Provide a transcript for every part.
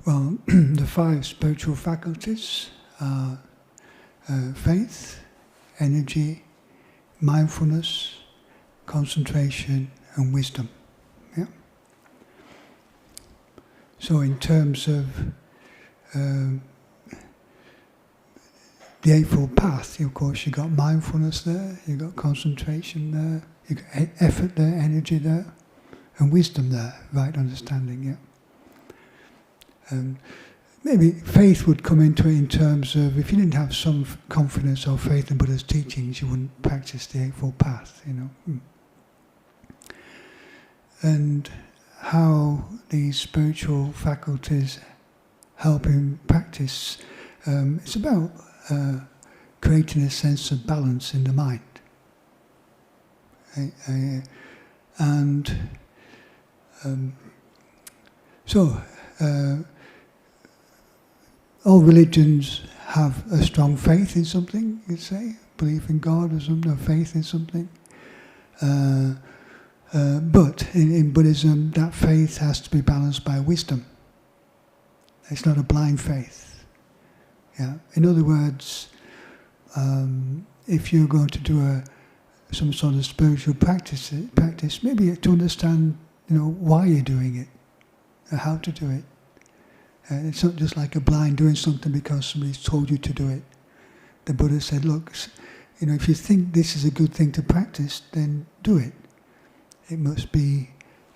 Well, the 5 spiritual faculties are faith, energy, mindfulness, concentration, and wisdom. Yeah. So, in terms of the Eightfold Path, of course, you got mindfulness there, you got concentration there, you got effort there, energy there, and wisdom there, right understanding. Yeah. Maybe faith would come into it in terms of if you didn't have some confidence or faith in Buddha's teachings, you wouldn't practice the Eightfold Path, you know. And how these spiritual faculties help in practice, it's about creating a sense of balance in the mind. So all religions have a strong faith in something, you'd say, belief in God or something, or faith in something. But in Buddhism, that faith has to be balanced by wisdom. It's not a blind faith. Yeah. In other words, if you're going to do some sort of spiritual practice, maybe to understand, why you're doing it, or how to do it. It's not just like a blind doing something because somebody's told you to do it. The Buddha said, look, if you think this is a good thing to practice, then do it. It must be,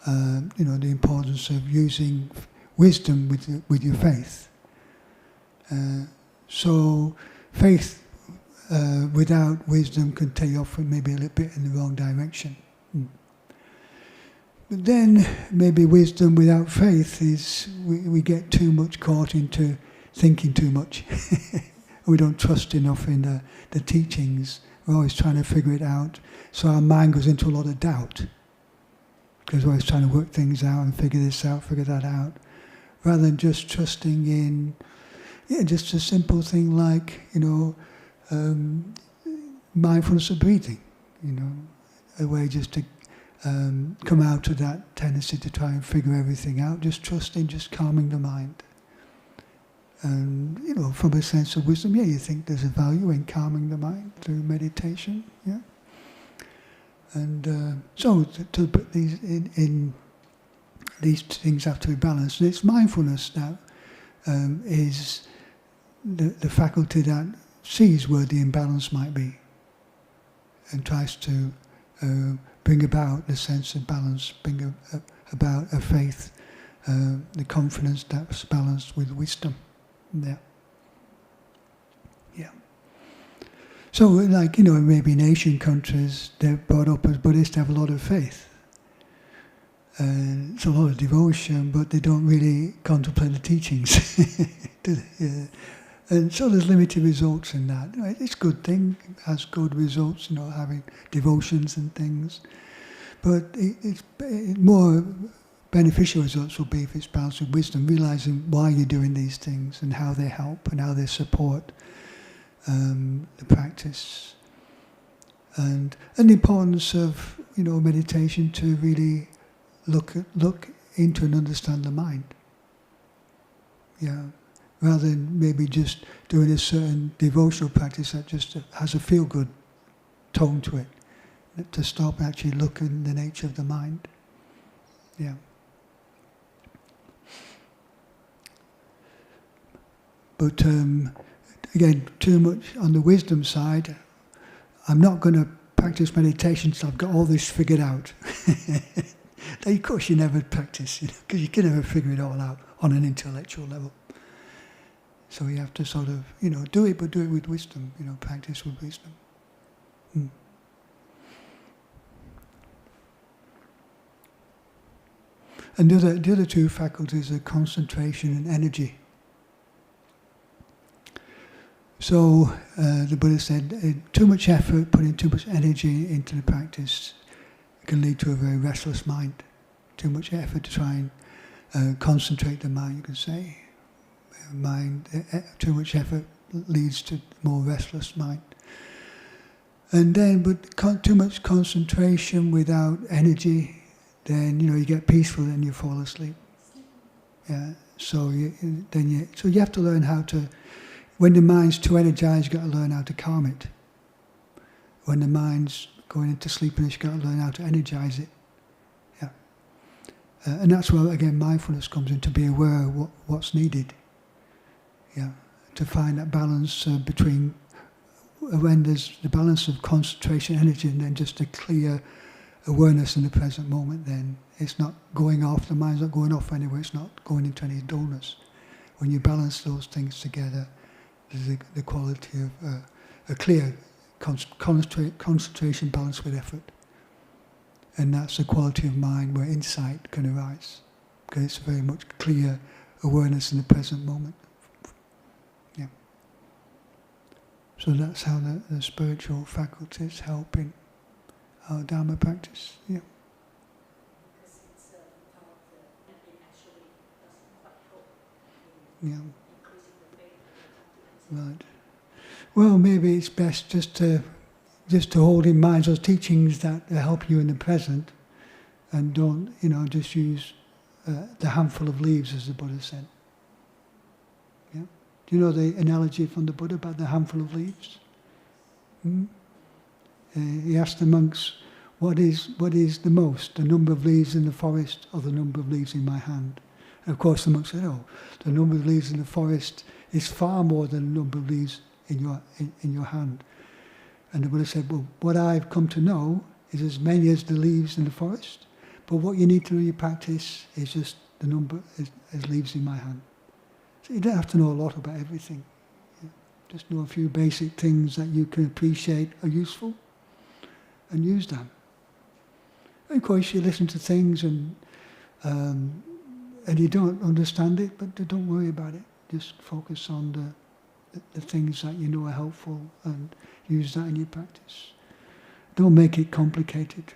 the importance of using wisdom with your faith. So faith without wisdom can take you off maybe a little bit in the wrong direction. But then maybe wisdom without faith is we get too much caught into thinking too much. We don't trust enough in the teachings. We're always trying to figure it out. So our mind goes into a lot of doubt. Because we're always trying to work things out and figure this out, figure that out. Rather than just trusting in, just a simple thing like, mindfulness of breathing. A way just to come out of that tendency to try and figure everything out, just trusting, just calming the mind. And, from a sense of wisdom, you think there's a value in calming the mind through meditation, yeah? And so to put these in these things have to be balanced. And it's mindfulness now is the faculty that sees where the imbalance might be and tries to bring about the sense of balance, bring about a faith, the confidence that's balanced with wisdom. Yeah. Yeah. So, maybe in Asian countries, they're brought up as Buddhists to have a lot of faith. It's a lot of devotion, but they don't really contemplate the teachings. Yeah. And so there's limited results in that. It's a good thing, it has good results, having devotions and things. But it's more beneficial results will be if it's balanced with wisdom, realizing why you're doing these things and how they help and how they support the practice. And the importance of, meditation to really look into and understand the mind. Yeah. Rather than maybe just doing a certain devotional practice that just has a feel-good tone to it. To stop and actually look in the nature of the mind. Yeah. But again, too much on the wisdom side, I'm not going to practice meditation until I've got all this figured out. Of course you never practice, because you can never figure it all out on an intellectual level. So you have to sort of, do it, but do it with wisdom, practice with wisdom. And the other two faculties are concentration and energy. So the Buddha said, too much effort, putting too much energy into the practice can lead to a very restless mind. Too much effort to try and concentrate the mind, you could say. Too much effort leads to more restless mind. And then, but too much concentration without energy, then you get peaceful and you fall asleep. Yeah. So you have to learn how to. When the mind's too energized, you've got to learn how to calm it. When the mind's going into sleepiness, you've got to learn how to energize it. Yeah. And that's where, again, mindfulness comes in, to be aware of what's needed. Yeah. To find that balance between when there's the balance of concentration, energy, and then just a clear awareness in the present moment, then it's not going off, the mind's not going off anywhere, it's not going into any dullness. When you balance those things together, there's the quality of a clear concentration balanced with effort. And that's the quality of mind where insight can arise, because it's very much clear awareness in the present moment. Yeah. So that's how the spiritual faculties help in our Dhamma practice. Yeah. Because it's a thought that it actually doesn't quite help Yeah. increasing the faith and the confidence. Right. Well, maybe it's best just to hold in mind those teachings that help you in the present, and don't, just use the handful of leaves, as the Buddha said. Yeah. Do you know the analogy from the Buddha about the handful of leaves? He asked the monks, what is the most, the number of leaves in the forest or the number of leaves in my hand? And of course the monks said, the number of leaves in the forest is far more than the number of leaves in your hand. And the Buddha said, well, what I've come to know is as many as the leaves in the forest, but what you need to really practice is just the number as leaves in my hand. So you don't have to know a lot about everything. Yeah. Just know a few basic things that you can appreciate are useful, and use them. And of course you listen to things and you don't understand it, but don't worry about it. Just focus on the things that you know are helpful and use that in your practice. Don't make it complicated.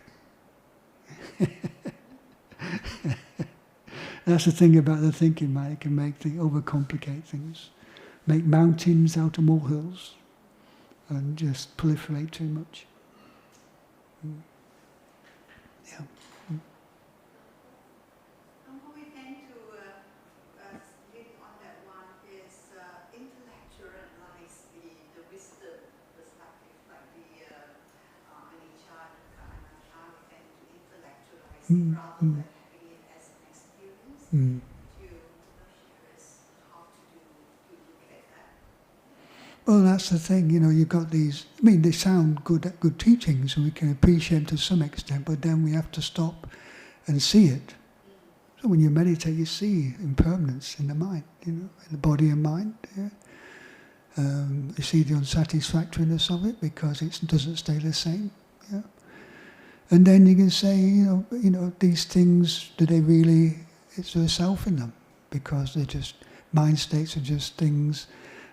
That's the thing about the thinking mind. It can overcomplicate things. Make mountains out of molehills and just proliferate too much. Yeah. What we tend to lean on that one is intellectualize the wisdom perspective, like the Ajahn Karuniko. We tend to intellectualize it rather than having it as an experience. To share us how to look at that. Well, that's the thing, you've got these, they sound good teachings, and we can appreciate them to some extent, but then we have to stop and see it. So when you meditate, you see impermanence in the mind, in the body and mind. Yeah? You see the unsatisfactoriness of it because it doesn't stay the same. Yeah? And then you can say, these things, do they really, is there a self in them? Because they're just, mind states are just things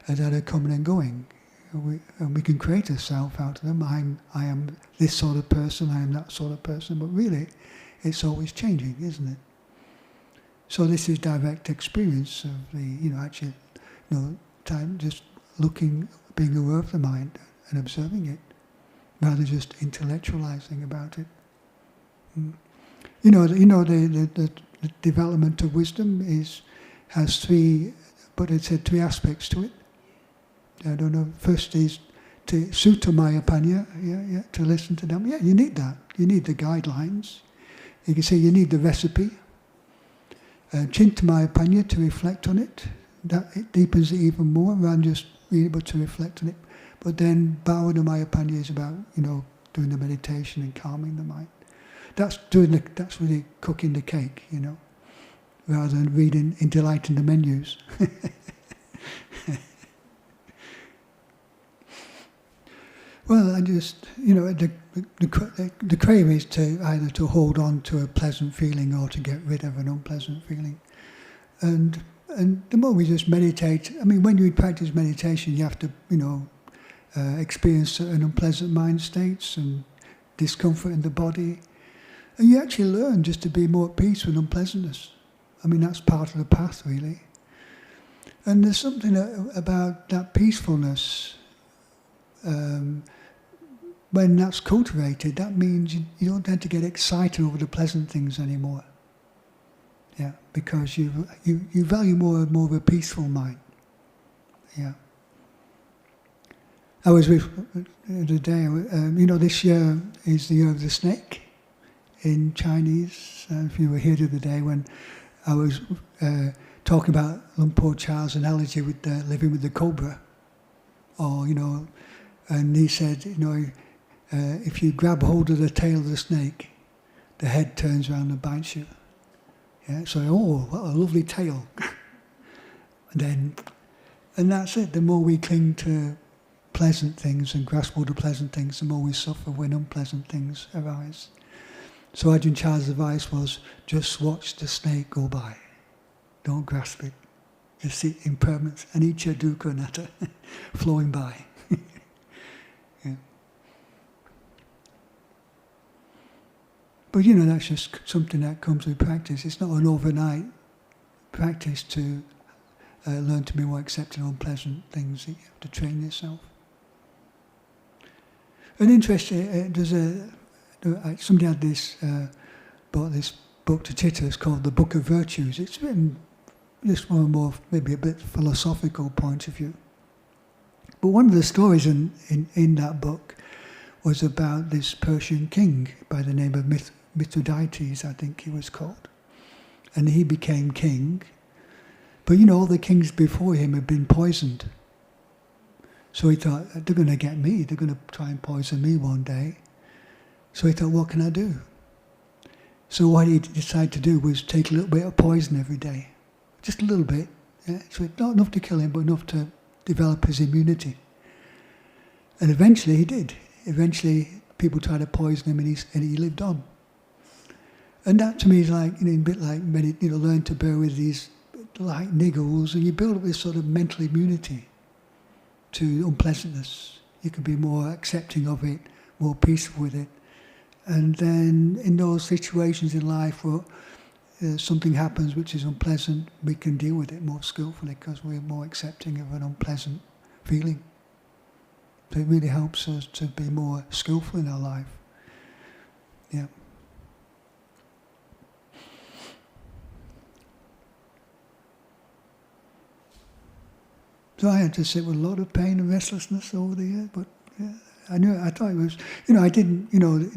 that are coming and going. And we can create a self out of them. I am this sort of person, I am that sort of person, but really it's always changing, isn't it? So this is direct experience of the, time just looking, being aware of the mind and observing it, rather just intellectualizing about it. The development of wisdom has three, but it said three aspects to it. I don't know. First is to sutta maya panya, to listen to them. Yeah, you need that. You need the guidelines. You can say you need the recipe. Chintamaya panya, to reflect on it. That it deepens it even more rather than just being able to reflect on it. But then bhavana panya is about doing the meditation and calming the mind. That's really cooking the cake, rather than reading and delighting the menus. Well, I just, the crave is to either to hold on to a pleasant feeling or to get rid of an unpleasant feeling. And the more we just meditate, when you practice meditation, you have to, experience certain unpleasant mind states and discomfort in the body. And you actually learn just to be more at peace with unpleasantness. That's part of the path, really. And there's something about that peacefulness. When that's cultivated, that means you don't tend to get excited over the pleasant things anymore. Yeah, because you value more and more of a peaceful mind. Yeah. I was with the day. This year is the year of the snake in Chinese. If you were here the other day when I was talking about Luang Por Chan's analogy with living with the cobra, and he said, if you grab hold of the tail of the snake, the head turns around and bites you. Yeah, so what a lovely tail. And that's it. The more we cling to pleasant things and grasp hold of pleasant things, the more we suffer when unpleasant things arise. So Ajahn Chah's advice was, just watch the snake go by. Don't grasp it. Just see impermanence, anicca dukkha anatta, flowing by. Yeah. But that's just something that comes with practice. It's not an overnight practice to learn to be more accepting of unpleasant things. You have to train yourself. And interesting, somebody had bought this book to Chitta. It's called The Book of Virtues. It's written just from a more, maybe a bit philosophical point of view. But one of the stories in that book was about this Persian king by the name of Mithridates, I think he was called. And he became king. But all the kings before him had been poisoned. So he thought, they're going to get me, they're going to try and poison me one day. So he thought, what can I do? So what he decided to do was take a little bit of poison every day. Just a little bit. Yeah? So not enough to kill him, but enough to develop his immunity. And eventually he did. Eventually people tried to poison him and he lived on. And that to me is like, a bit like learn to bear with these light niggles, and you build up this sort of mental immunity to unpleasantness. You can be more accepting of it, more peaceful with it. And then in those situations in life where something happens which is unpleasant, we can deal with it more skillfully because we're more accepting of an unpleasant feeling. So it really helps us to be more skillful in our life. Yeah. So I had to sit with a lot of pain and restlessness over the years, but yeah, I thought it was, I didn't,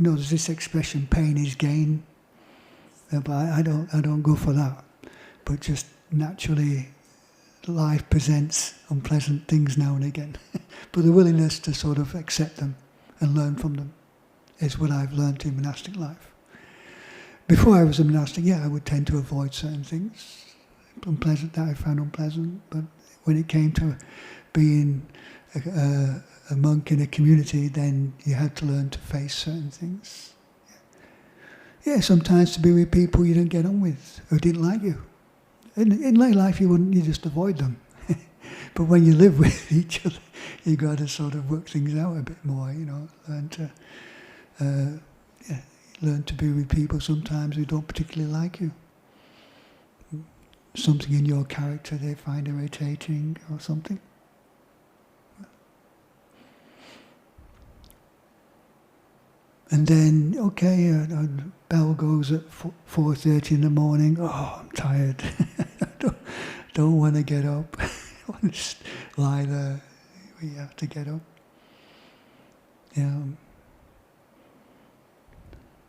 there's this expression, pain is gain, but I don't go for that. But just naturally, life presents unpleasant things now and again. But the willingness to sort of accept them and learn from them is what I've learned in monastic life. Before I was a monastic, I would tend to avoid certain things, unpleasant that I found unpleasant, but when it came to being a monk in a community, then you had to learn to face certain things. Yeah, sometimes to be with people you didn't get on with, who didn't like you. In lay life you just avoid them. But when you live with each other, you got to sort of work things out a bit more, learn to be with people sometimes who don't particularly like you. Something in your character they find irritating or something. And then, bell goes at 4:30 in the morning. Oh, I'm tired. don't want to get up. I want to just lie there. We have to get up.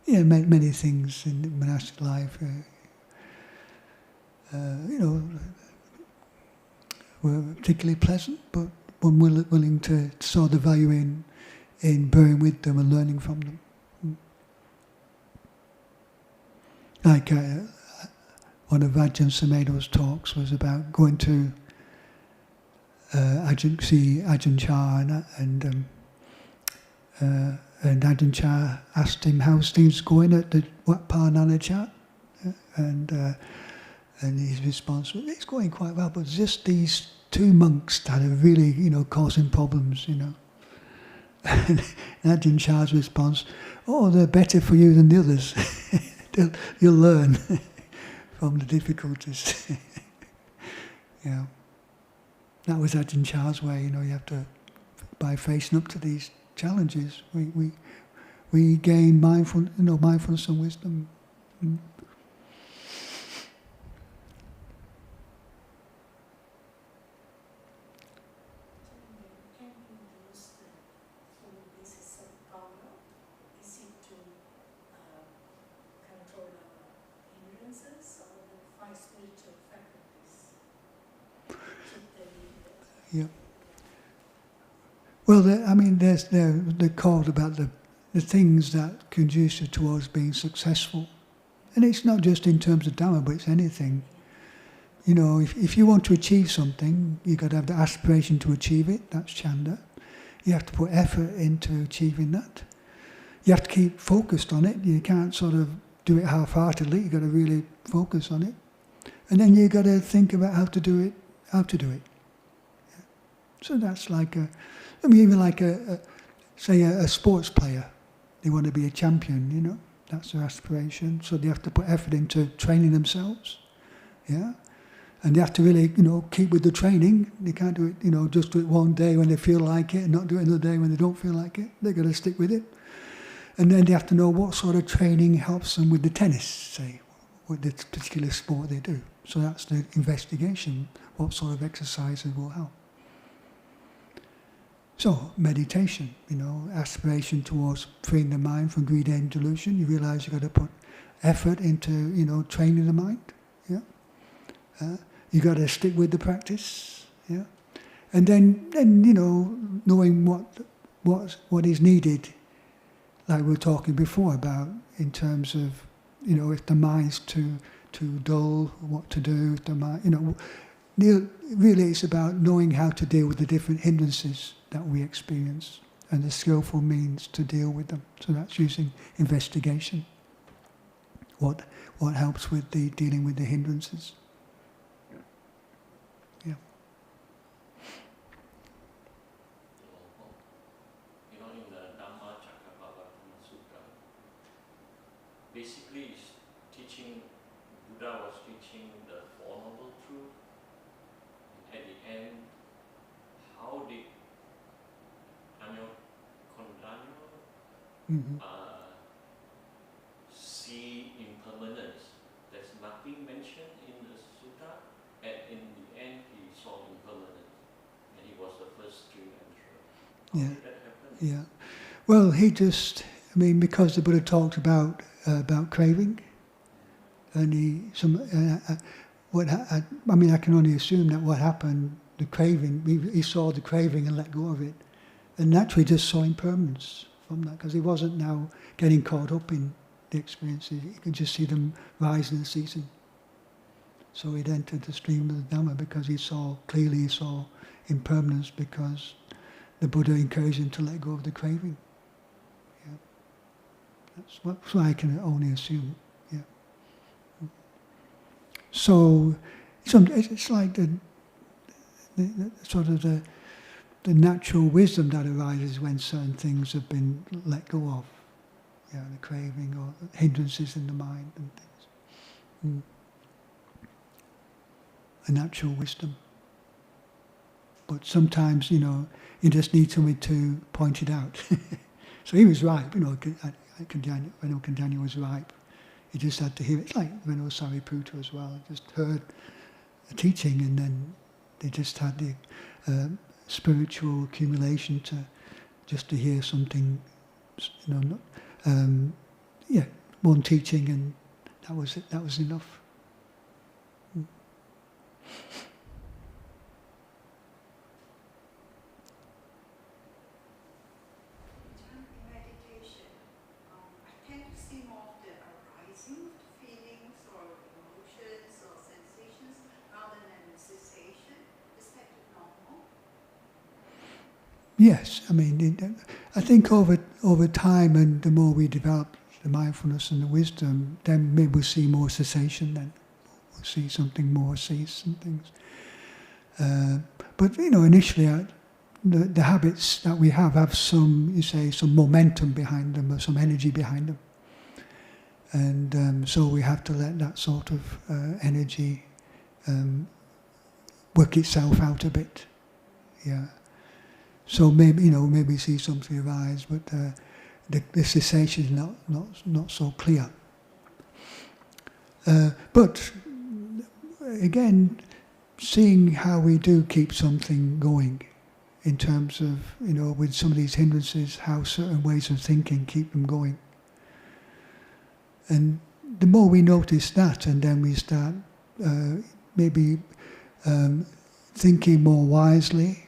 Many things in monastic life. Were particularly pleasant, but one willing to saw the value in bearing with them and learning from them. Like one of Ajahn Sumedho's talks was about going to see Ajahn Chah, and Ajahn Chah asked him how's things going at the Wat Marp Jan, and his response was, it's going quite well, but just these two monks that are really, causing problems, And Ajahn Chah's response, they're better for you than the others. You'll learn from the difficulties. That was Ajahn Chah's way, you have to, by facing up to these challenges, we gain mindfulness and wisdom. Yeah. Well, they're called about the things that conduce towards being successful. And it's not just in terms of Dhamma, but it's anything. You know, if you want to achieve something, you've got to have the aspiration to achieve it. That's chanda. You have to put effort into achieving that. You have to keep focused on it. You can't sort of do it half-heartedly. You've got to really focus on it. And then you've got to think about how to do it. Yeah. So that's like even like say a sports player. They want to be a champion, you know. That's their aspiration. So they have to put effort into training themselves. Yeah. And they have to really, you know, keep with the training. They can't do it, you know, just do it one day when they feel like it and not do it another day when they don't feel like it. They've got to stick with it. And then they have to know what sort of training helps them with the tennis, say, with the particular sport they do. So that's the investigation. What sort of exercises will help? So, meditation, you know, aspiration towards freeing the mind from greed and delusion. You realise you've got to put effort into, you know, training the mind. Yeah. You've got to stick with the practice. Yeah. And then you know, knowing what is needed, like we were talking before about in terms of, you know, if the mind's too dull, what to do. If the mind, you know, really it's about knowing how to deal with the different hindrances that we experience and the skillful means to deal with them. So that's using investigation. What helps with the dealing with the hindrances. Yeah. You know, in the Dhamma Sutta, basically it's teaching, Buddha was teaching the Four Noble Truths. At the end, how did see impermanence. There's nothing mentioned in the sutta, and in the end he saw impermanence, and he was the first string emperor. How did that happen? Yeah. Well, he just, because the Buddha talked about craving, and I can only assume that what happened, the craving, he saw the craving and let go of it. And naturally just saw impermanence from that, because he wasn't now getting caught up in the experiences. He could just see them rising and ceasing. So he'd entered the stream of the Dhamma because he saw impermanence, because the Buddha encouraged him to let go of the craving. Yeah. That's what I can only assume. Yeah. So it's like the sort of the natural wisdom that arises when certain things have been let go of. Yeah, the craving or hindrances in the mind and things. A natural wisdom. But sometimes, you just need somebody to point it out. So he was ripe, when Kandanya was ripe. He just had to hear it. It's like Venerable Sariputta as well. Just heard the teaching, and then they just had the spiritual accumulation to hear something, one teaching, and that was it. That was enough. Meditation. I tend to see more of the arising of the feelings or emotions or sensations rather than cessation. Is that normal? Yes, I think over time, and the more we develop the mindfulness and the wisdom, then maybe we'll see more cessation. Then we'll see something more cease and things. But initially, the habits that we have some momentum behind them, or some energy behind them, and so we have to let that sort of energy work itself out a bit. Yeah. So maybe see something arise, but the cessation is not so clear. But again, seeing how we do keep something going, in terms of with some of these hindrances, how certain ways of thinking keep them going. And the more we notice that, and then we start maybe thinking more wisely.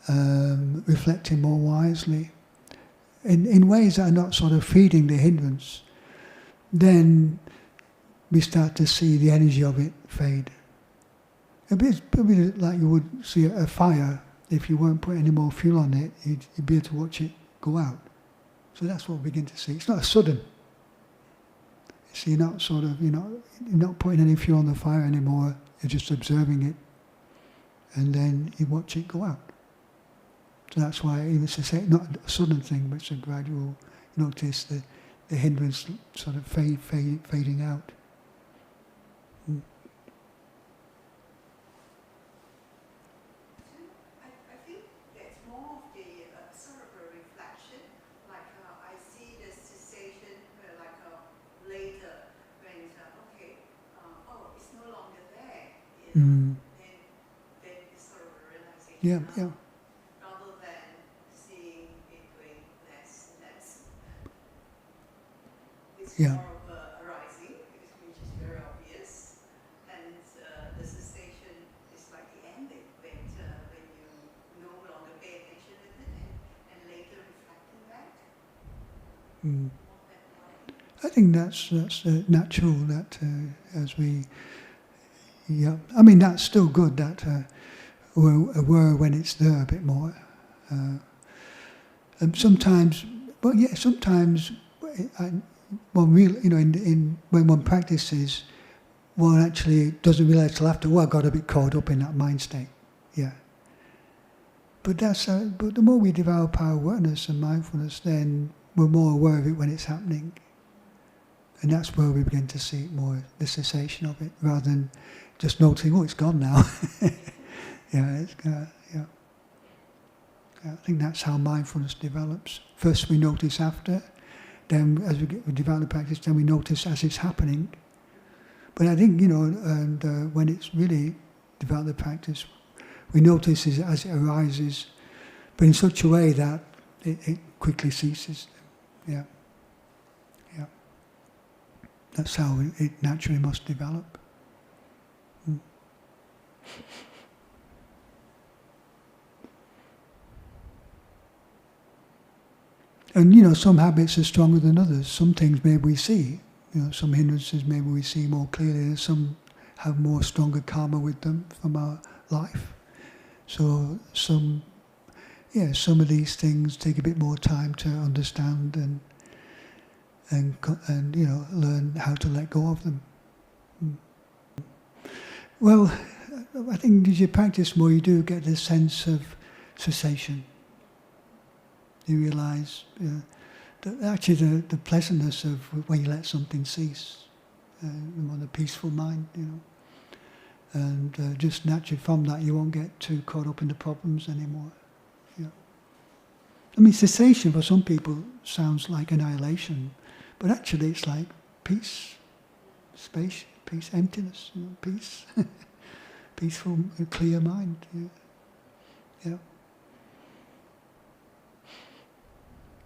reflecting more wisely, in ways that are not sort of feeding the hindrance, then we start to see the energy of it fade. It'd be like you would see a fire. If you weren't putting any more fuel on it, you'd be able to watch it go out. So that's what we begin to see. It's not sudden. So you're not sort of, you're not putting any fuel on the fire anymore. You're just observing it, and then you watch it go out. So that's why it's not a sudden thing, but it's a gradual. You notice the hindrance sort of fading out. I think it's more of the sort of a reflection, like I see the cessation later when it's no longer there. Then it's sort of a realization. Yeah. Rather than seeing it going less and less. It's Yeah. more of a arising, which is very obvious, and the cessation is like the ending, when you no longer pay attention to it, and later reflecting back. I think that's natural. That as we, I mean that's still good. That we're aware when it's there a bit more. And sometimes, sometimes when one practices, one actually doesn't realise till after, I got a bit caught up in that mind state. Yeah. But but the more we develop our awareness and mindfulness, then we're more aware of it when it's happening. And that's where we begin to see more the cessation of it, rather than just noticing, it's gone now. I think that's how mindfulness develops. First we notice after, then as we develop the practice, then we notice as it's happening. But I think, when it's really developed the practice, we notice it as it arises, but in such a way that it quickly ceases. Yeah. That's how it naturally must develop. And some habits are stronger than others. Some things maybe we see, some hindrances maybe we see more clearly, and some have more stronger karma with them from our life. So some of these things take a bit more time to understand and learn how to let go of them. Well, I think as you practice more, you do get this sense of cessation. You realise that actually the pleasantness of when you let something cease, on a peaceful mind, and just naturally from that you won't get too caught up in the problems anymore. I mean, cessation for some people sounds like annihilation, but actually it's like peace, space, peace, emptiness, peace, peaceful, clear mind. Yeah.